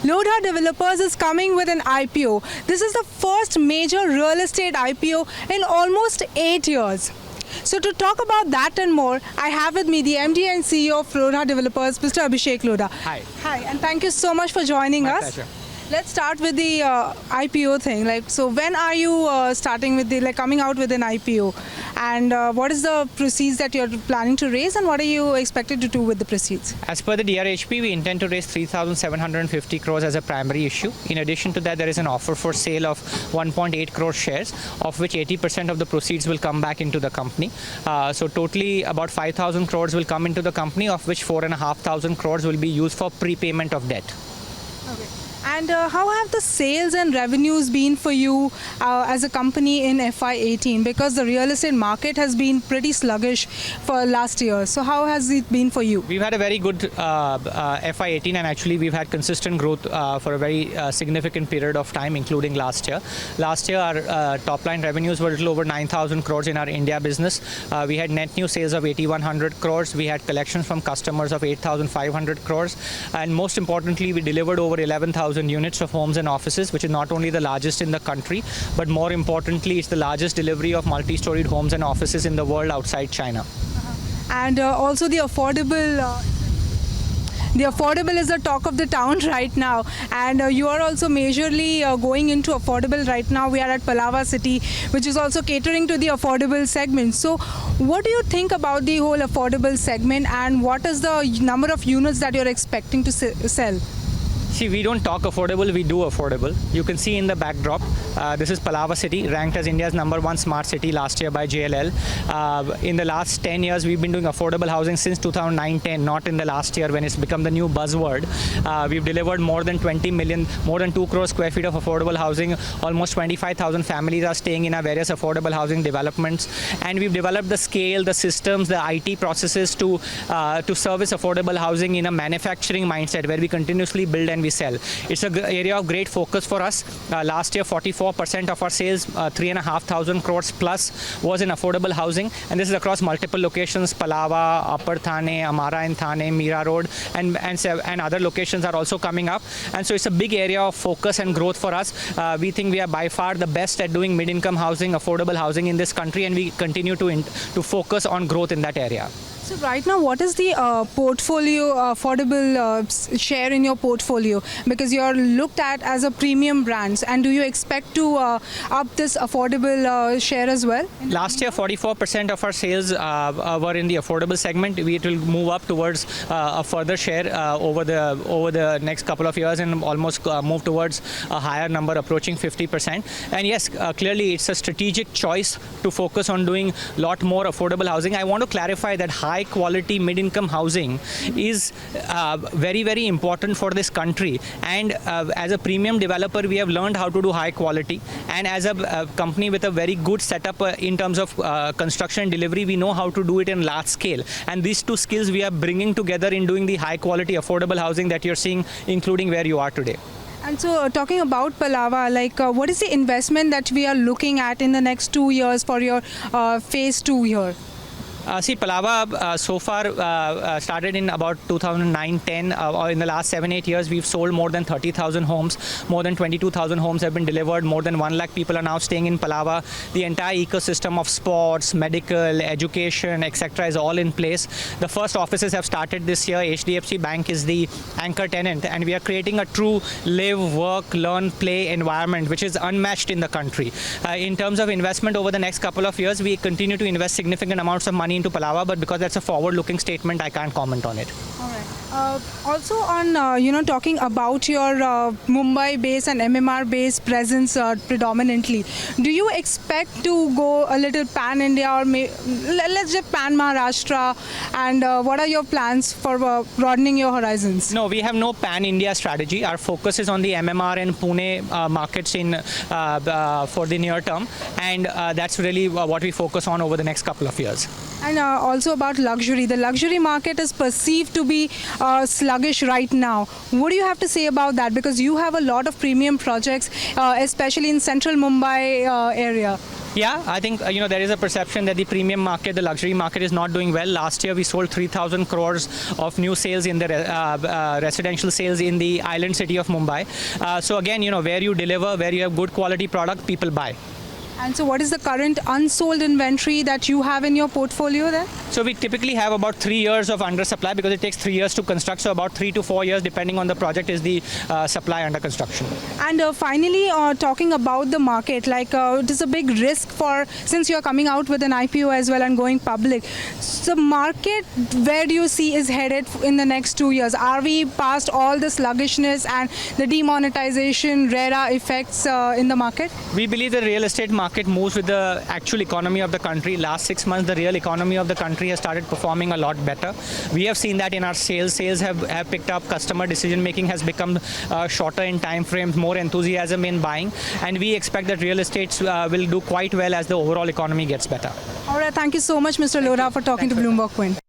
Lodha Developers is coming with an IPO. This is the first major real estate IPO in almost 8 years. So to talk about that and more, I have with me the MD and CEO of Lodha Developers, Mr. Abhishek Lodha. Hi. Hi, and thank you so much for joining My us. pleasure. Let's start with the IPO thing. So when are you starting with coming out with an IPO, and what is the proceeds that you're planning to raise, and what are you expected to do with the proceeds? As per the DRHP, we intend to raise 3,750 crores as a primary issue. In addition to that, there is an offer for sale of 1.8 crore shares, of which 80% of the proceeds will come back into the company. So totally about 5,000 crores will come into the company, of which 4,500 crores will be used for prepayment of debt. Okay. And how have the sales and revenues been for you as a company in FY18? Because the real estate market has been pretty sluggish for last year. So how has it been for you? We've had a very good FY18, and actually we've had consistent growth for a very significant period of time, including last year. Last year, our top line revenues were a little over 9,000 crores in our India business. We had net new sales of 8,100 crores. We had collections from customers of 8,500 crores. And most importantly, we delivered over 11,000 units of homes and offices, which is not only the largest in the country, but more importantly, it's the largest delivery of multi-storied homes and offices in the world outside China. And also the affordable is the talk of the town right now, and you are also majorly going into affordable right now. We are at PALAVA city, which is also catering to the affordable segment. So what do you think about the whole affordable segment, and what is the number of units that you're expecting to sell? See, we don't talk affordable, we do affordable. You can see in the backdrop, this is PALAVA city, ranked as India's #1 smart city last year by JLL. In the last 10 years, we've been doing affordable housing since 2009-10, not in the last year when it's become the new buzzword. We've delivered more than 20 million, more than 2 crore square feet of affordable housing. Almost 25,000 families are staying in our various affordable housing developments. And we've developed the scale, the systems, the IT processes to service affordable housing in a manufacturing mindset where we continuously build and we sell. It's an area of great focus for us. Last year, 44% of our sales, 3,500 crores plus, was in affordable housing, and this is across multiple locations: Palava, Upper Thane, Amara in Thane, Mira Road, and other locations are also coming up. And so it's a big area of focus and growth for us. We think we are by far the best at doing mid-income housing, affordable housing in this country, and we continue to focus on growth in that area. So right now, what is the portfolio affordable share in your portfolio? Because you're looked at as a premium brand, and do you expect to up this affordable share as well? Last year, 44% of our sales were in the affordable segment. It will move up towards a further share over the next couple of years, and almost move towards a higher number, approaching 50%. And yes, clearly, it's a strategic choice to focus on doing a lot more affordable housing. I want to clarify that high quality mid-income housing is very, very important for this country. And as a premium developer, we have learned how to do high quality. And as a company with a very good setup in terms of construction and delivery, we know how to do it in large scale. And these two skills we are bringing together in doing the high quality affordable housing that you're seeing, including where you are today. And so talking about Palava, what is the investment that we are looking at in the next 2 years for your phase 2 here? See, Palava so far started in about 2009-10. Or in the last 7-8 years, we've sold more than 30,000 homes. More than 22,000 homes have been delivered. More than 1 lakh people are now staying in Palava. The entire ecosystem of sports, medical, education, etc. is all in place. The first offices have started this year. HDFC Bank is the anchor tenant, and we are creating a true live, work, learn, play environment, which is unmatched in the country. In terms of investment over the next couple of years, we continue to invest significant amounts of money into Palava, but because that's a forward-looking statement, I can't comment on it. All right. Also on, talking about your Mumbai-based and MMR-based presence predominantly, do you expect to go a little pan-India, or let's just pan-Maharashtra, and what are your plans for broadening your horizons? No, we have no pan-India strategy. Our focus is on the MMR and Pune markets for the near term, and that's really what we focus on over the next couple of years. And also about luxury. The luxury market is perceived to be sluggish right now. What do you have to say about that? Because you have a lot of premium projects, especially in central Mumbai area. Yeah, I think there is a perception that the premium market, the luxury market, is not doing well. Last year, we sold 3,000 crores of new sales in the residential sales in the island city of Mumbai. So again, where you deliver, where you have good quality product, people buy. And so what is the current unsold inventory that you have in your portfolio there? So we typically have about 3 years of undersupply because it takes 3 years to construct. So about 3 to 4 years, depending on the project, is the supply under construction. And finally, talking about the market, it is a big risk since you're coming out with an IPO as well and going public. So market, where do you see is headed in the next 2 years? Are we past all the sluggishness and the demonetization, RERA effects in the market? We believe the real estate market moves with the actual economy of the country. Last 6 months, the real economy of the country has started performing a lot better. We have seen that in our sales. Sales have picked up. Customer decision making has become shorter in time frames, more enthusiasm in buying. And we expect that real estates will do quite well as the overall economy gets better. All right. Thank you so much, Mr. Lodha, for talking to BloombergQuint.